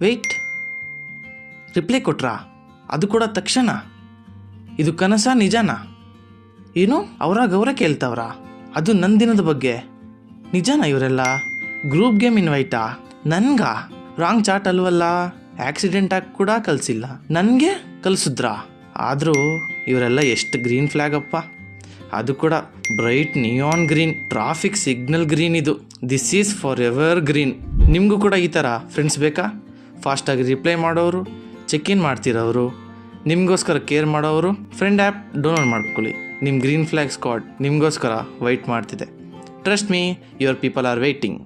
Weight, reply ಕೊಟ್ರಾ? ಅದು ಕೂಡ ತಕ್ಷಣ? ಇದು ಕನಸ ನಿಜನಾ? ಏನು ಅವರ ಕೇಳ್ತಾವ್ರಾ? ಅದು ನನ್ನ ದಿನದ ಬಗ್ಗೆ ನಿಜನಾ? ಇವರೆಲ್ಲ ಗ್ರೂಪ್ ಗೇಮ್ ಇನ್ವೈಟಾ? ನನ್ಗ ರಾಂಗ್ ಚಾಟ್ ಅಲ್ವಲ್ಲ, ಆಕ್ಸಿಡೆಂಟ್ ಆಗಿ ಕೂಡ ಕಲಿಸಿಲ್ಲ, ನನಗೆ ಕಲಿಸಿದ್ರಾ? ಆದರೂ ಇವರೆಲ್ಲ ಎಷ್ಟು ಗ್ರೀನ್ ಫ್ಲ್ಯಾಗ್ ಅಪ್ಪ, ಅದು ಕೂಡ bright neon green, traffic signal green. ಇದು this is forever green. ನಿಮಗೂ ಕೂಡ ಈ ಥರ ಫ್ರೆಂಡ್ಸ್ ಬೇಕಾ? ಫಾಸ್ಟಾಗಿ ರಿಪ್ಲೈ ಮಾಡೋರು, ಚೆಕ್ ಇನ್ ಮಾಡ್ತಿರೋರು, ನಿಮಗೋಸ್ಕರ ಕೇರ್ ಮಾಡೋರು. ಫ್ರೆಂಡ್ ಆ್ಯಪ್ ಡೌನ್ಲೋಡ್ ಮಾಡ್ಕೊಳ್ಳಿ. ನಿಮ್ಮ ಗ್ರೀನ್ ಫ್ಲ್ಯಾಗ್ ಸ್ಕ್ವಾಡ್ ನಿಮಗೋಸ್ಕರ ವೆಯ್ಟ್ ಮಾಡ್ತಿದೆ. Trust me, your people are waiting.